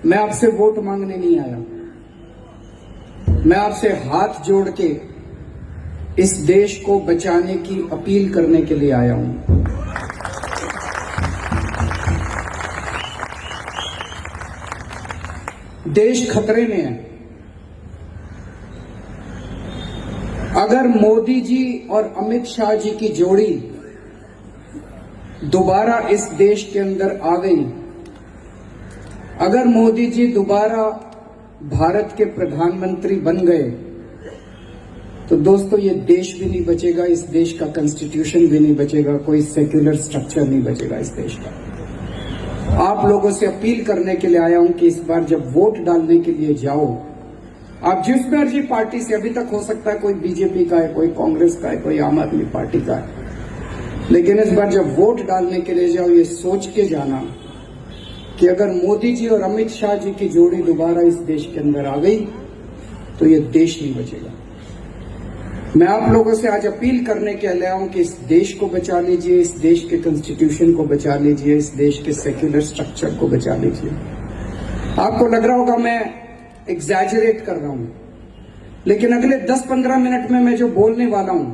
मैं आपसे वोट मांगने नहीं आया, मैं आपसे हाथ जोड़ के इस देश को बचाने की अपील करने के लिए आया हूं। देश खतरे में है। अगर मोदी जी और अमित शाह जी की जोड़ी दोबारा इस देश के अंदर आ गई, अगर मोदी जी दोबारा भारत के प्रधानमंत्री बन गए, तो दोस्तों ये देश भी नहीं बचेगा, इस देश का कॉन्स्टिट्यूशन भी नहीं बचेगा, कोई सेक्युलर स्ट्रक्चर नहीं बचेगा इस देश का। आप लोगों से अपील करने के लिए आया हूं कि इस बार जब वोट डालने के लिए जाओ, आप जिस मर्जी पार्टी से, अभी तक हो सकता है कोई बीजेपी का है, कोई कांग्रेस का है, कोई आम आदमी पार्टी का है, लेकिन इस बार जब वोट डालने के लिए जाओ, ये सोच के जाना कि अगर मोदी जी और अमित शाह जी की जोड़ी दोबारा इस देश के अंदर आ गई तो ये देश नहीं बचेगा। मैं आप लोगों से आज अपील करने के लिए आया हूं कि इस देश को बचा लीजिए, इस देश के कॉन्स्टिट्यूशन को बचा लीजिए, इस देश के सेक्युलर स्ट्रक्चर को बचा लीजिए। आपको लग रहा होगा मैं एग्जैजरेट कर रहा हूं, लेकिन अगले 10-15 मिनट में मैं जो बोलने वाला हूं,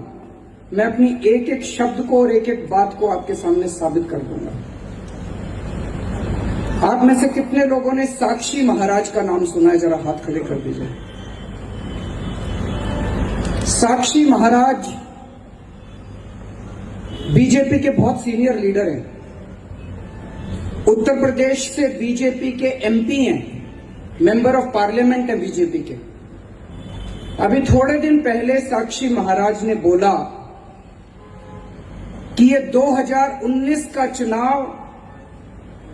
मैं अपनी एक एक शब्द को और एक एक बात को आपके सामने साबित कर दूंगा। आप में से कितने लोगों ने साक्षी महाराज का नाम सुना है? जरा हाथ खड़े कर दीजिए। साक्षी महाराज बीजेपी के बहुत सीनियर लीडर हैं, उत्तर प्रदेश से बीजेपी के एमपी हैं, मेंबर ऑफ पार्लियामेंट है बीजेपी के। अभी थोड़े दिन पहले साक्षी महाराज ने बोला कि ये 2019 का चुनाव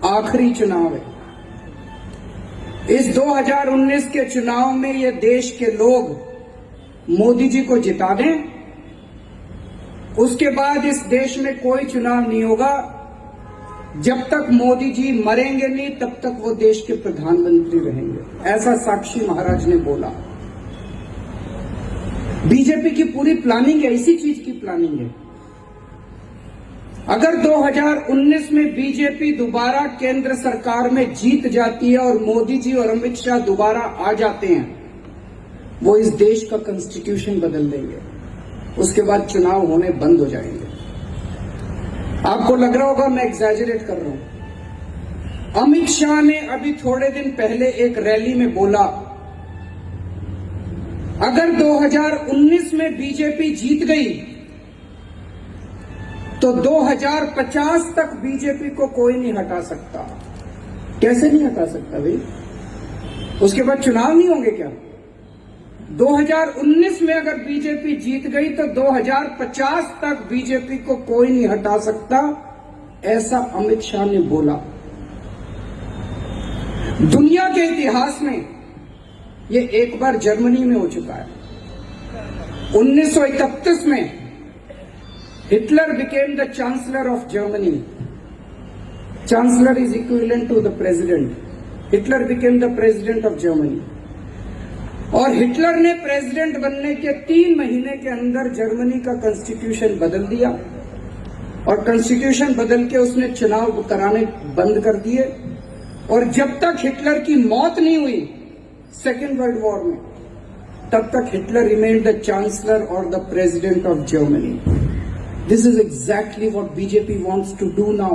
आखिरी चुनाव है। इस 2019 के चुनाव में ये देश के लोग मोदी जी को जिता दें, उसके बाद इस देश में कोई चुनाव नहीं होगा। जब तक मोदी जी मरेंगे नहीं, तब तक वो देश के प्रधानमंत्री रहेंगे, ऐसा साक्षी महाराज ने बोला। बीजेपी की पूरी प्लानिंग है, इसी चीज की प्लानिंग है। अगर 2019 में बीजेपी दोबारा केंद्र सरकार में जीत जाती है और मोदी जी और अमित शाह दोबारा आ जाते हैं, वो इस देश का कॉन्स्टिट्यूशन बदल देंगे, उसके बाद चुनाव होने बंद हो जाएंगे। आपको लग रहा होगा मैं एग्जैजरेट कर रहा हूं। अमित शाह ने अभी थोड़े दिन पहले एक रैली में बोला, अगर 2019 में बीजेपी जीत गई तो 2050 तक बीजेपी को कोई नहीं हटा सकता। कैसे नहीं हटा सकता भाई? उसके बाद चुनाव नहीं होंगे क्या? 2019 में अगर बीजेपी जीत गई तो 2050 तक बीजेपी को कोई नहीं हटा सकता, ऐसा अमित शाह ने बोला। दुनिया के इतिहास में ये एक बार जर्मनी में हो चुका है। 1931 में Hitler became the chancellor of Germany. Chancellor is equivalent to the president. Hitler became the president of Germany. और हिटलर ने प्रेसिडेंट बनने के 3 महीने के अंदर जर्मनी का कॉन्स्टिट्यूशन बदल दिया, और कॉन्स्टिट्यूशन बदल के उसने चुनाव कराने बंद कर दिए। और जब तक हिटलर की मौत नहीं हुई सेकेंड वर्ल्ड वॉर में, तब तक हिटलर रिमेन्ड द चांसलर और the president of Germany. This is exactly what BJP wants to do now.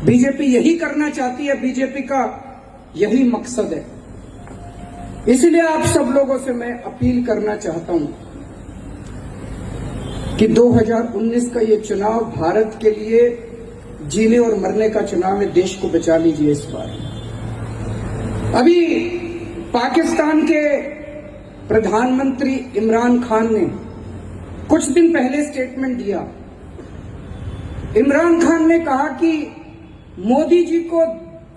BJP यही करना चाहती है, बीजेपी का यही मकसद है। इसलिए आप सब लोगों से मैं अपील करना चाहता हूं कि 2019 का ये चुनाव भारत के लिए जीने और मरने का चुनाव है। देश को बचा लीजिए इस बार। अभी पाकिस्तान के प्रधानमंत्री इमरान खान ने कुछ दिन पहले स्टेटमेंट दिया। इमरान खान ने कहा कि मोदी जी को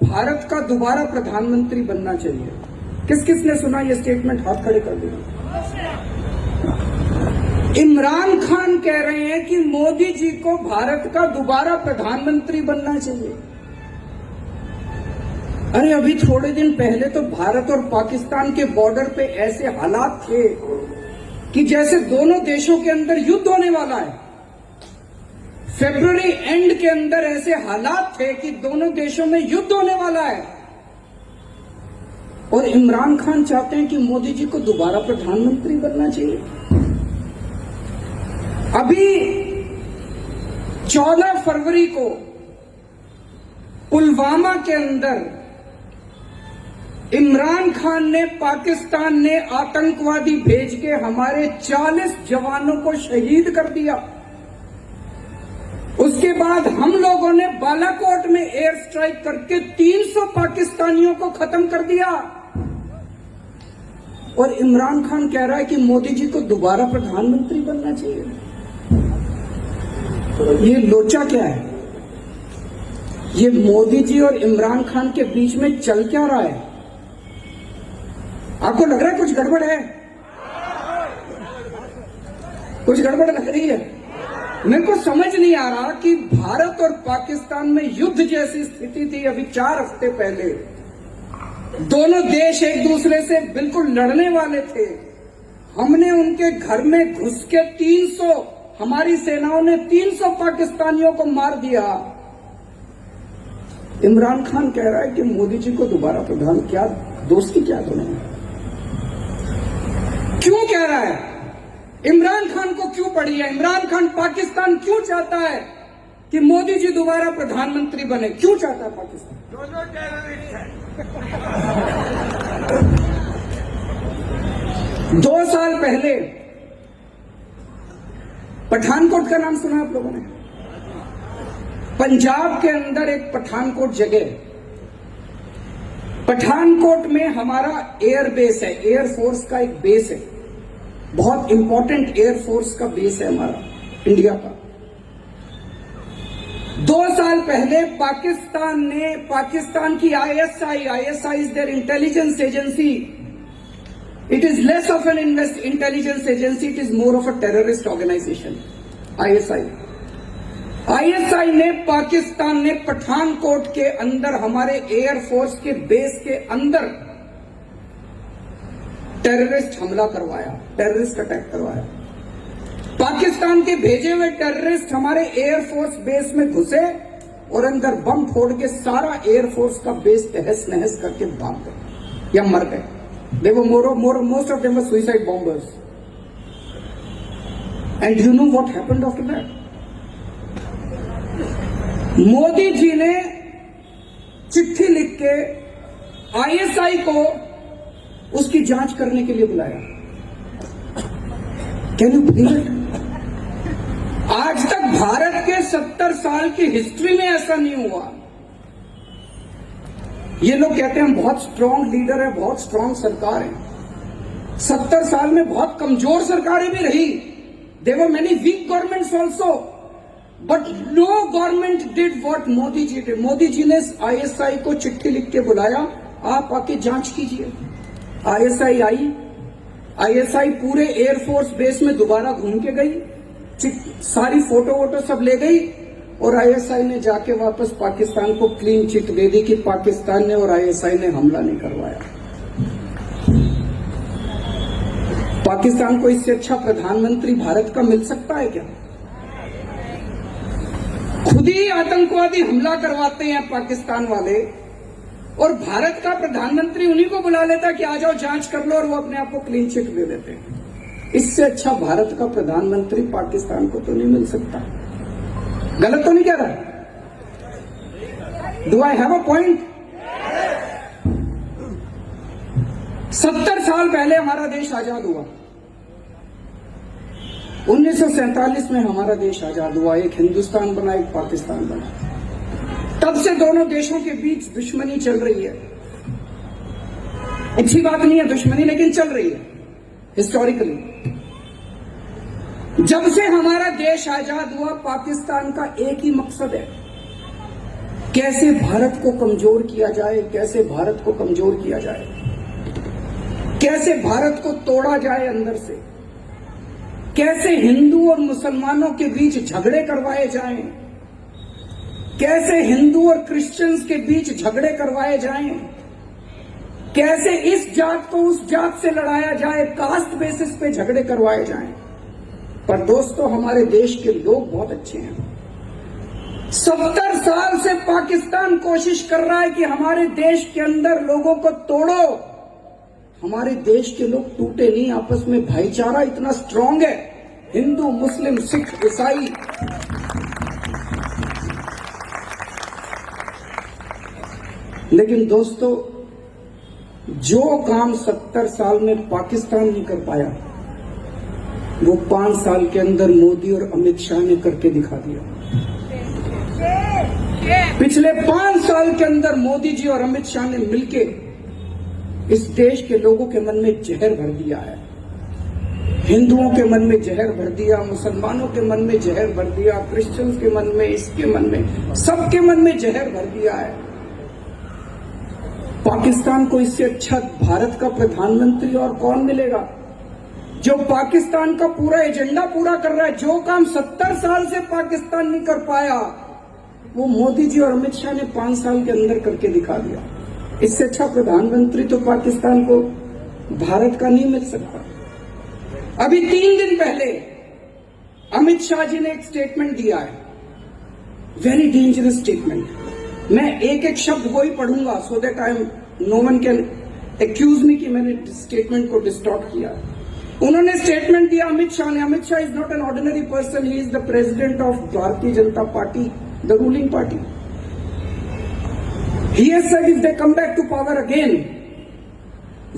भारत का दोबारा प्रधानमंत्री बनना चाहिए। किस किस ने सुना ये स्टेटमेंट? हाथ खड़े कर दिया। इमरान खान कह रहे हैं कि मोदी जी को भारत का दोबारा प्रधानमंत्री बनना चाहिए। अरे अभी थोड़े दिन पहले तो भारत और पाकिस्तान के बॉर्डर पे ऐसे हालात थे कि जैसे दोनों देशों के अंदर युद्ध होने वाला है। फरवरी एंड के अंदर ऐसे हालात थे कि दोनों देशों में युद्ध होने वाला है। और इमरान खान चाहते हैं कि मोदी जी को दोबारा प्रधानमंत्री बनना चाहिए। अभी 14 फरवरी को पुलवामा के अंदर इमरान खान ने, पाकिस्तान ने आतंकवादी भेज के हमारे 40 जवानों को शहीद कर दिया। उसके बाद हम लोगों ने बालाकोट में एयर स्ट्राइक करके 300 पाकिस्तानियों को खत्म कर दिया। और इमरान खान कह रहा है कि मोदी जी को दोबारा प्रधानमंत्री बनना चाहिए। ये लोचा क्या है? ये मोदी जी और इमरान खान के बीच में चल क्या रहा है? आपको लग रहा है कुछ गड़बड़ है? कुछ गड़बड़ लग रही है? मेरे को समझ नहीं आ रहा कि भारत और पाकिस्तान में युद्ध जैसी स्थिति थी अभी 4 हफ्ते पहले। दोनों देश एक दूसरे से बिल्कुल लड़ने वाले थे। हमने उनके घर में घुस के 300, हमारी सेनाओं ने 300 पाकिस्तानियों को मार दिया। इमरान खान कह रहा है कि मोदी जी को दोबारा प्रधान, क्या दोस्ती क्या दोनों? क्यों कह रहा है? इमरान खान को क्यों पड़ी है? इमरान खान पाकिस्तान क्यों चाहता है कि मोदी जी दोबारा प्रधानमंत्री बने? क्यों चाहता है पाकिस्तान? दोनों टेररिस्ट हैं। 2 साल पहले पठानकोट का नाम सुना आप लोगों ने? पंजाब के अंदर एक पठानकोट जगह, पठानकोट में हमारा एयर बेस है, एयर फोर्स का एक बेस है, बहुत इंपॉर्टेंट एयर फोर्स का बेस है हमारा इंडिया का। 2 साल पहले पाकिस्तान की ISI is their intelligence agency. It is less of an intelligence agency, it is more of a terrorist organisation. ISI ने, पाकिस्तान ने पठानकोट के अंदर हमारे एयरफोर्स के बेस के अंदर टेररिस्ट हमला करवाया, टेररिस्ट अटैक करवाया। पाकिस्तान के भेजे हुए टेररिस्ट हमारे एयरफोर्स बेस में घुसे और अंदर बम फोड़ के सारा एयरफोर्स का बेस तहस नहस करके भाग गए या मर गए। They were most of them were suicide bombers. And you know what happened after that? Modi ji ने चिट्ठी लिख के ISI को उसकी जांच करने के लिए बुलाया। Can you believe it? आज तक भारत के 70 साल की हिस्ट्री में ऐसा नहीं हुआ। ये लोग कहते हैं हम बहुत स्ट्रांग लीडर है, बहुत स्ट्रांग सरकार है। 70 साल में बहुत कमजोर सरकारें भी रही। There were many weak governments also, but no government did what Modi ji did. Modi ji ने ISI को चिट्ठी लिख के बुलाया, आप आके जांच कीजिए। ISI आई, ISI पूरे एयरफोर्स बेस में दोबारा घूम के गई, सारी फोटो वोटो सब ले गई और ISI ने जाके वापस पाकिस्तान को क्लीन चिट दे दी कि पाकिस्तान ने और ISI ने हमला नहीं करवाया। पाकिस्तान को इससे अच्छा प्रधानमंत्री भारत का मिल सकता है क्या? खुद ही आतंकवादी हमला करवाते हैं पाकिस्तान वाले और भारत का प्रधानमंत्री उन्हीं को बुला लेता कि आ जाओ जांच कर लो और वो अपने आप को क्लीन चिट दे देते हैं। इससे अच्छा भारत का प्रधानमंत्री पाकिस्तान को तो नहीं मिल सकता। गलत तो नहीं कह रहा? Do I have a point? 70 साल पहले हमारा देश आजाद हुआ। 1947 में हमारा देश आजाद हुआ, एक हिंदुस्तान बना, एक पाकिस्तान बना। तब से दोनों देशों के बीच दुश्मनी चल रही है। अच्छी बात नहीं है दुश्मनी, लेकिन चल रही है हिस्टोरिकली। जब से हमारा देश आजाद हुआ, पाकिस्तान का एक ही मकसद है, कैसे भारत को कमजोर किया जाए, कैसे भारत को कमजोर किया जाए, कैसे भारत को तोड़ा जाए अंदर से, कैसे हिंदू और मुसलमानों के बीच झगड़े करवाए जाएं, कैसे हिंदू और क्रिश्चियंस के बीच झगड़े करवाए जाएं, कैसे इस जात को उस जात से लड़ाया जाए, कास्ट बेसिस पे झगड़े करवाए जाएं। पर दोस्तों, हमारे देश के लोग बहुत अच्छे हैं। 70 साल से पाकिस्तान कोशिश कर रहा है कि हमारे देश के अंदर लोगों को तोड़ो, हमारे देश के लोग टूटे नहीं, आपस में भाईचारा इतना स्ट्रांग है, हिंदू मुस्लिम सिख ईसाई। लेकिन दोस्तों, जो काम 70 साल में पाकिस्तान नहीं कर पाया, वो 5 साल के अंदर मोदी और अमित शाह ने करके दिखा दिया। पिछले 5 साल के अंदर मोदी जी और अमित शाह ने मिलके इस देश के लोगों के मन में जहर भर दिया है। हिंदुओं के मन में जहर भर दिया, मुसलमानों के मन में जहर भर दिया, क्रिश्चियंस के मन में, इसके मन में, सबके मन में जहर भर दिया है। पाकिस्तान को इससे अच्छा भारत का प्रधानमंत्री और कौन मिलेगा, जो पाकिस्तान का पूरा एजेंडा पूरा कर रहा है। जो काम 70 साल से पाकिस्तान नहीं कर पाया, वो मोदी जी और अमित शाह ने 5 साल के अंदर करके दिखा दिया। इससे अच्छा प्रधानमंत्री तो पाकिस्तान को भारत का नहीं मिल सकता। अभी 3 दिन पहले अमित शाह जी ने एक स्टेटमेंट दिया है, वेरी डेंजरस स्टेटमेंट। मैं एक एक शब्द वो ही पढ़ूंगा, so that no one can accuse me कि मैंने स्टेटमेंट को डिस्टॉर्ट किया। उन्होंने स्टेटमेंट दिया, Amit Shah is not an ordinary person, he is the president of Bharatiya Janata Party, the ruling party. He has said if they come back to power again,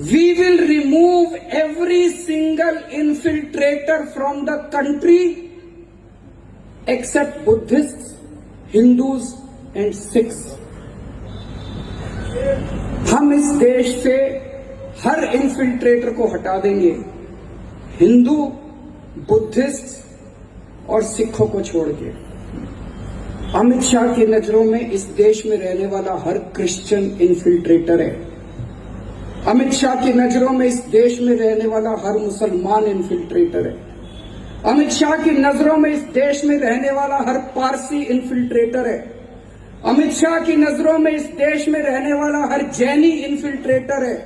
we will remove every single infiltrator from the country except Buddhists, Hindus and Sikhs. हम इस देश से हर infiltrator को हटा देंगे, Hindu, Buddhist और सिखों को छोड़ के। अमित शाह की नजरों में इस देश में रहने वाला हर क्रिश्चियन इन्फिल्ट्रेटर है। अमित शाह की नजरों में इस देश में रहने वाला हर मुसलमान इन्फिल्ट्रेटर है। अमित शाह की नजरों में इस देश में रहने वाला हर पारसी इन्फिल्ट्रेटर है। अमित शाह की नजरों में इस देश में रहने वाला हर जैनी इन्फिल्ट्रेटर है।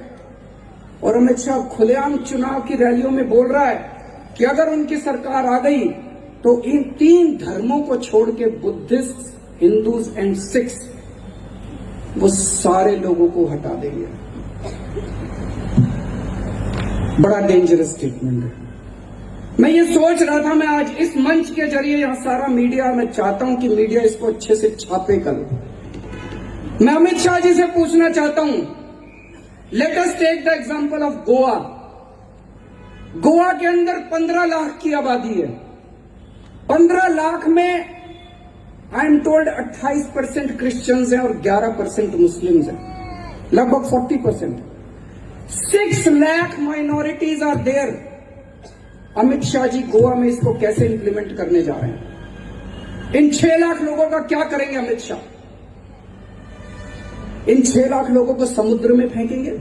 और अमित शाह खुलेआम चुनाव की रैलियों में बोल रहा है कि अगर उनकी सरकार आ गई तो इन 3 धर्मों को छोड़ के बुद्धिस्ट, हिंदूज एंड सिख्स, वो सारे लोगों को हटा देंगे। बड़ा डेंजरस स्टेटमेंट है। मैं ये सोच रहा था, मैं आज इस मंच के जरिए यहां सारा मीडिया, मैं चाहता हूं कि मीडिया इसको अच्छे से छापे कल। मैं अमित शाह जी से पूछना चाहता हूं, let us take the example of Goa. Goa के अंदर 15 लाख की आबादी है। 15 लाख में आई एम टोल्ड 28% क्रिश्चियंस हैं और 11% मुस्लिम्स हैं, लगभग 40%। 6 lakh minorities are there. Amit Shah ji Goa में इसको कैसे इंप्लीमेंट करने जा रहे हैं? इन 6 लाख लोगों का क्या करेंगे अमित शाह? इन 6 लाख लोगों को समुद्र में फेंकेंगे?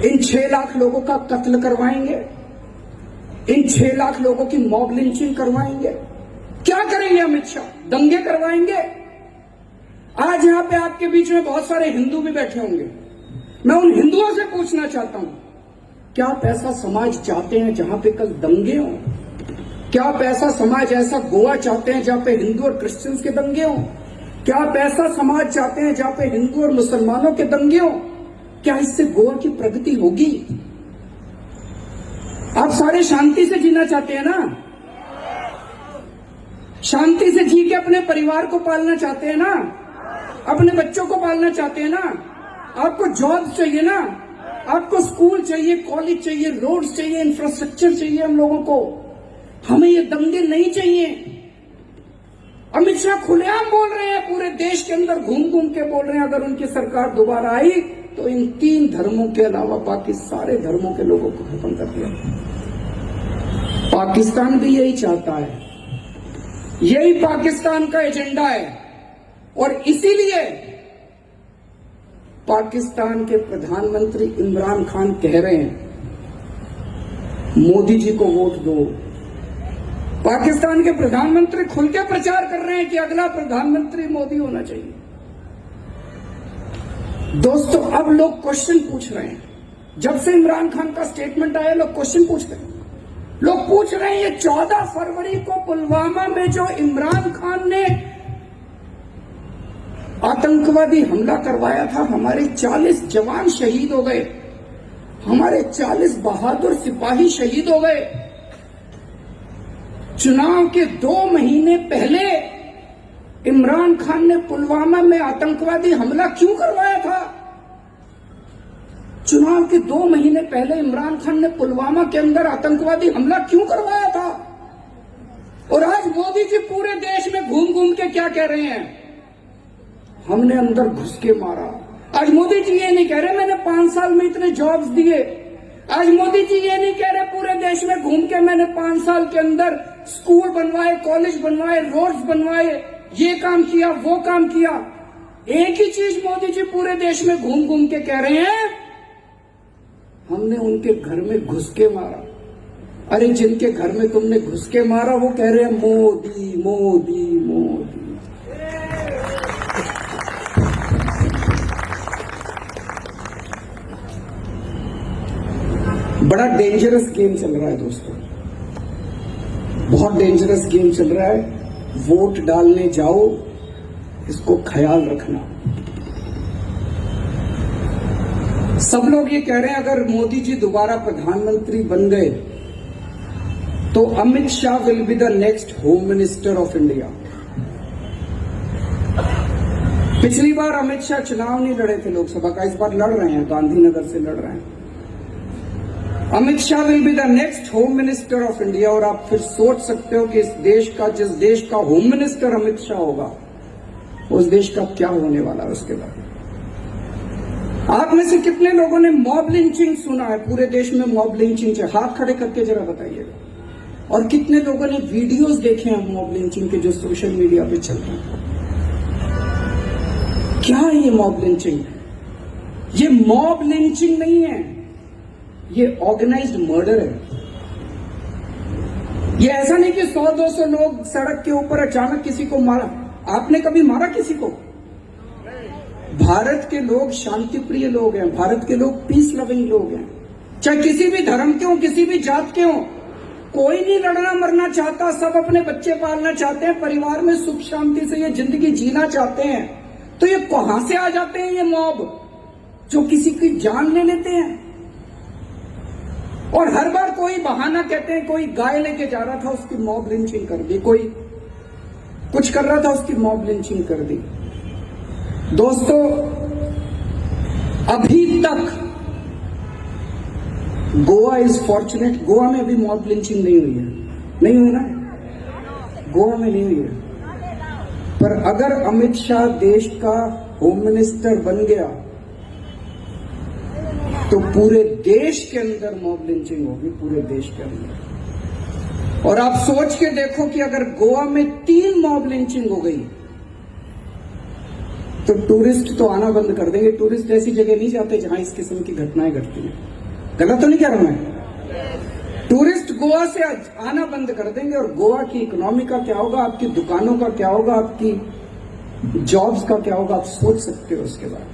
इन 6 लाख लोगों का कत्ल करवाएंगे? इन 6 लाख लोगों की मॉब लिंचिंग करवाएंगे? क्या करेंगे अमित शाह? दंगे करवाएंगे? आज यहां पे आपके बीच में बहुत सारे हिंदू भी बैठे होंगे। मैं उन हिंदुओं से पूछना चाहता हूं, क्या आप ऐसा समाज चाहते हैं जहां पे कल दंगे हों? क्या आप ऐसा समाज, ऐसा गोवा चाहते हैं जहां पे हिंदू और क्रिश्चियंस के दंगे हों? क्या आप ऐसा समाज चाहते हैं जहां पे हिंदू और मुसलमानों के दंगे हों? क्या इससे गोवा की प्रगति होगी? आप सारे शांति से जीना चाहते हैं ना? शांति से जी के अपने परिवार को पालना चाहते हैं ना? अपने बच्चों को पालना चाहते हैं ना? आपको जॉब चाहिए ना? आपको स्कूल चाहिए, कॉलेज चाहिए, रोड्स चाहिए, इंफ्रास्ट्रक्चर चाहिए हम लोगों को। हमें ये दंगे नहीं चाहिए। अमित शाह खुलेआम बोल रहे हैं, पूरे देश के अंदर घूम घूम के बोल रहे हैं, अगर उनकी सरकार दोबारा आई तो इन 3 धर्मों के अलावा बाकी सारे धर्मों के लोगों को खत्म कर दिया। पाकिस्तान भी यही चाहता है, यही पाकिस्तान का एजेंडा है। और इसीलिए पाकिस्तान के प्रधानमंत्री इमरान खान कह रहे हैं, मोदी जी को वोट दो। पाकिस्तान के प्रधानमंत्री खुल के प्रचार कर रहे हैं कि अगला प्रधानमंत्री मोदी होना चाहिए। दोस्तों, अब लोग क्वेश्चन पूछ रहे हैं। जब से इमरान खान का स्टेटमेंट आया, लोग क्वेश्चन पूछ रहे हैं। लोग पूछ रहे हैं, ये 14 फरवरी को पुलवामा में जो इमरान खान ने आतंकवादी हमला करवाया था, हमारे 40 जवान शहीद हो गए। हमारे 40 बहादुर सिपाही शहीद हो गए। चुनाव के 2 महीने पहले इमरान खान ने पुलवामा में आतंकवादी हमला क्यों करवाया था? चुनाव के 2 महीने पहले इमरान खान ने पुलवामा के अंदर आतंकवादी हमला क्यों करवाया था? और आज मोदी जी पूरे देश में घूम घूम के क्या कह रहे हैं? हमने अंदर घुस के मारा। आज मोदी जी ये नहीं कह रहे मैंने 5 साल में इतने जॉब्स दिए। आज मोदी जी ये नहीं कह रहे पूरे देश में घूम के मैंने 5 साल के अंदर स्कूल बनवाए, कॉलेज बनवाए, रोड्स बनवाए, ये काम किया, वो काम किया। एक ही चीज मोदी जी पूरे देश में घूम घूम के कह रहे हैं, हमने उनके घर में घुस के मारा। अरे जिनके घर में तुमने घुस के मारा वो कह रहे हैं मोदी मोदी मोदी। बड़ा डेंजरस गेम चल रहा है दोस्तों, बहुत डेंजरस गेम चल रहा है। वोट डालने जाओ, इसको ख्याल रखना। सब लोग ये कह रहे हैं अगर मोदी जी दोबारा प्रधानमंत्री बन गए तो Amit Shah will be the next home minister of India. पिछली बार अमित शाह चुनाव नहीं लड़े थे लोकसभा का, इस बार लड़ रहे हैं, गांधीनगर से लड़ रहे हैं। Amit Shah will be the next home minister of India. और आप फिर सोच सकते हो कि इस देश का, जिस देश का होम मिनिस्टर अमित शाह होगा, उस देश का क्या होने वाला है उसके बाद। आप में से कितने लोगों ने मॉब लिंचिंग सुना है? पूरे देश में मॉब लिंचिंग है, हाथ खड़े करके जरा बताइएगा। और कितने लोगों ने वीडियोस देखे हैं मॉब लिंचिंग के जो सोशल मीडिया पे चल रहे हैं? क्या है ये मॉब लिंचिंग? ये मॉब लिंचिंग नहीं है, ये ऑर्गेनाइज्ड मर्डर है। ये ऐसा नहीं कि 100-200 लोग सड़क के ऊपर अचानक किसी को मारा। आपने कभी मारा किसी को? भारत के लोग शांति प्रिय लोग हैं, भारत के लोग पीस लविंग लोग हैं, चाहे किसी भी धर्म के हो, किसी भी जात के हो। कोई नहीं लड़ना मरना चाहता, सब अपने बच्चे पालना चाहते हैं, परिवार में सुख शांति से ये जिंदगी जीना चाहते हैं। तो ये कहां से आ जाते हैं ये मॉब जो किसी की जान ले लेते हैं? और हर बार कोई बहाना कहते हैं, कोई गाय लेके जा रहा था उसकी मॉब लिंचिंग कर दी, कोई कुछ कर रहा था उसकी मॉब लिंचिंग कर दी। दोस्तों अभी तक गोवा इज फॉर्चुनेट, गोवा में अभी मॉब लिंचिंग नहीं हुई है, नहीं हुई ना, गोवा में नहीं हुई है। पर अगर अमित शाह देश का होम मिनिस्टर बन गया तो पूरे देश के अंदर मॉब लिंचिंग होगी, पूरे देश के अंदर। और आप सोच के देखो कि अगर गोवा में 3 मॉब लिंचिंग हो गई तो टूरिस्ट तो आना बंद कर देंगे। टूरिस्ट ऐसी जगह नहीं जाते जहां इस किस्म की घटनाएं घटती हैं। गलत तो नहीं कह रहा हूं मैं? टूरिस्ट गोवा से आना बंद कर देंगे और गोवा की इकोनॉमी का क्या होगा, आपकी दुकानों का क्या होगा, आपकी जॉब्स का क्या होगा, आप सोच सकते हो उसके बाद।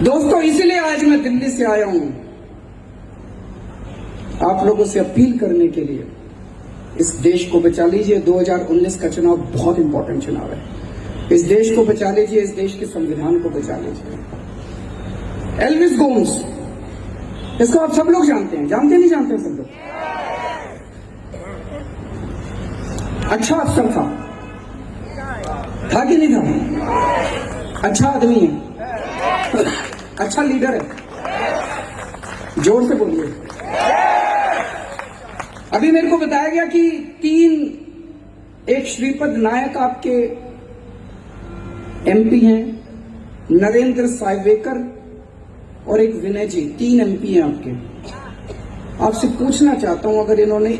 दोस्तों इसीलिए आज मैं दिल्ली से आया हूं आप लोगों से अपील करने के लिए, इस देश को बचा लीजिए। 2019 का चुनाव बहुत इंपॉर्टेंट चुनाव है, इस देश को बचा लीजिए, इस देश के संविधान को बचा लीजिए। एल्विस गोम्स, इसको आप सब लोग जानते हैं, जानते नहीं जानते सब लोग? अच्छा अफसर था कि नहीं था? अच्छा आदमी है, अच्छा लीडर है, जोर से बोलिए। अभी मेरे को बताया गया कि 3 एक श्रीपद नायक आपके एमपी हैं, नरेंद्र सायवेकर और एक विनय जी, 3 एमपी हैं आपके। आपसे पूछना चाहता हूं अगर इन्होंने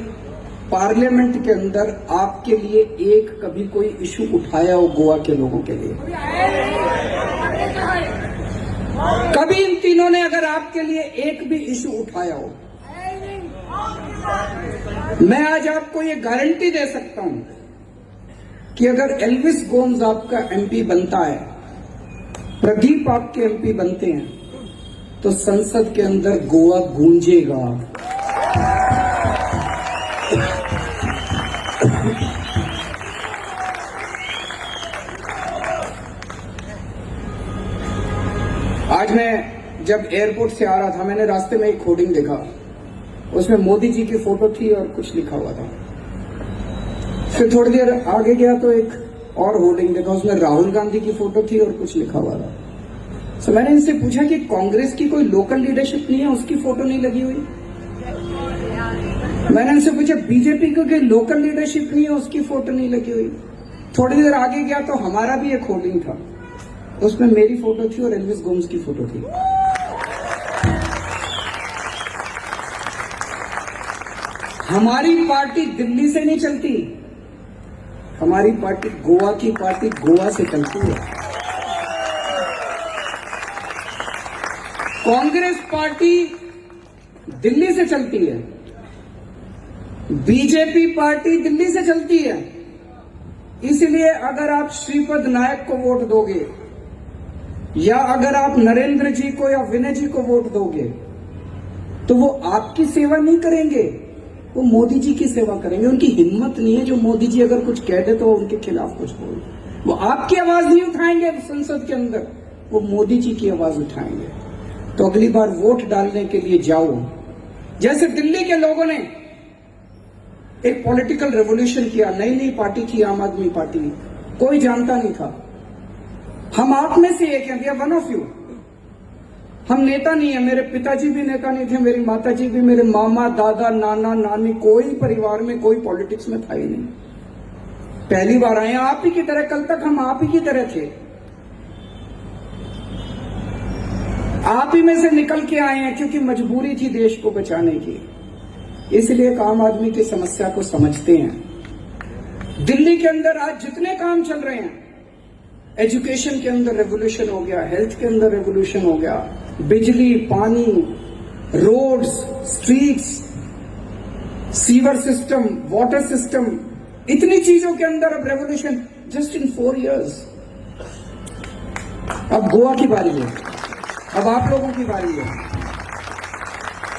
पार्लियामेंट के अंदर आपके लिए एक कभी कोई इशू उठाया हो गोवा के लोगों के लिए, कभी इन तीनों ने अगर आपके लिए एक भी इशू उठाया हो, मैं आज आपको ये गारंटी दे सकता हूं कि अगर एल्विस गोम्स आपका एमपी बनता है, प्रदीप आपके एमपी बनते हैं, तो संसद के अंदर गोवा गूंजेगा। आज मैं जब एयरपोर्ट से आ रहा था, मैंने रास्ते में एक होर्डिंग देखा, उसमें मोदी जी की फोटो थी और कुछ लिखा हुआ था। फिर थोड़ी देर आगे गया तो एक और होर्डिंग देखा, उसमें राहुल गांधी की फोटो थी और कुछ लिखा हुआ था। तो मैंने इनसे पूछा कि कांग्रेस की कोई लोकल लीडरशिप नहीं है, उसकी फोटो नहीं लगी हुई? मैंने इनसे पूछा बीजेपी की कोई लोकल लीडरशिप नहीं है, उसकी फोटो नहीं लगी हुई? थोड़ी देर आगे गया तो हमारा भी एक होर्डिंग था, उसमें मेरी फोटो थी और एल्विस गोम्स की फोटो थी। हमारी पार्टी दिल्ली से नहीं चलती, हमारी पार्टी गोवा की पार्टी गोवा से चलती है। कांग्रेस पार्टी दिल्ली से चलती है, बीजेपी पार्टी दिल्ली से चलती है। इसलिए अगर आप श्रीपद नायक को वोट दोगे या अगर आप नरेंद्र जी को या विनय जी को वोट दोगे तो वो आपकी सेवा नहीं करेंगे, वो मोदी जी की सेवा करेंगे। उनकी हिम्मत नहीं है जो मोदी जी अगर कुछ कह दे तो उनके खिलाफ कुछ बोले। वो आपकी आवाज नहीं उठाएंगे संसद के अंदर, वो मोदी जी की आवाज उठाएंगे। तो अगली बार वोट डालने के लिए जाओ, जैसे दिल्ली के लोगों ने एक पॉलिटिकल रेवोल्यूशन किया, नई नई पार्टी थी आम आदमी पार्टी, कोई जानता नहीं था। हम आप में से एक हैं, we are one of you. हम नेता नहीं है, मेरे पिताजी भी नेता नहीं थे, मेरी माताजी भी, मेरे मामा दादा नाना नानी, कोई परिवार में कोई पॉलिटिक्स में था ही नहीं। पहली बार आए आप ही की तरह, कल तक हम आप ही की तरह थे, आप ही में से निकल के आए हैं क्योंकि मजबूरी थी देश को बचाने की। इसलिए एक आम आदमी की समस्या को समझते हैं। दिल्ली के अंदर आज जितने काम चल रहे हैं, एजुकेशन के अंदर रेवोल्यूशन हो गया, हेल्थ के अंदर रेवोल्यूशन हो गया, बिजली, पानी, roads, streets, sewer system, water system, इतनी चीजों के अंदर अब रेवोल्यूशन जस्ट इन 4 years। अब गोवा की बारी है, अब आप लोगों की बारी है।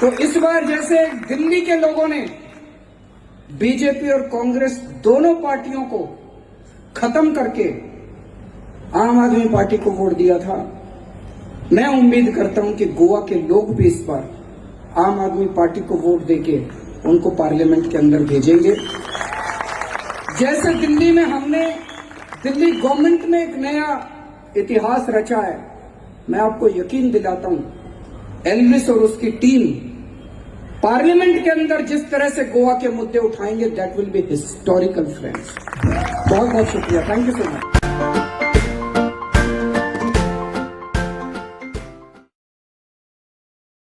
तो इस बार जैसे दिल्ली के लोगों ने बीजेपी और कांग्रेस दोनों पार्टियों को खत्म करके आम आदमी पार्टी को वोट दिया था, मैं उम्मीद करता हूं कि गोवा के लोग भी इस बार आम आदमी पार्टी को वोट देके उनको पार्लियामेंट के अंदर भेजेंगे। जैसे दिल्ली में हमने, दिल्ली गवर्नमेंट ने एक नया इतिहास रचा है, मैं आपको यकीन दिलाता हूं एल्विस और उसकी टीम पार्लियामेंट के अंदर जिस तरह से गोवा के मुद्दे उठाएंगे, that will be historical friends. बहुत बहुत शुक्रिया, थैंक यू सो मच।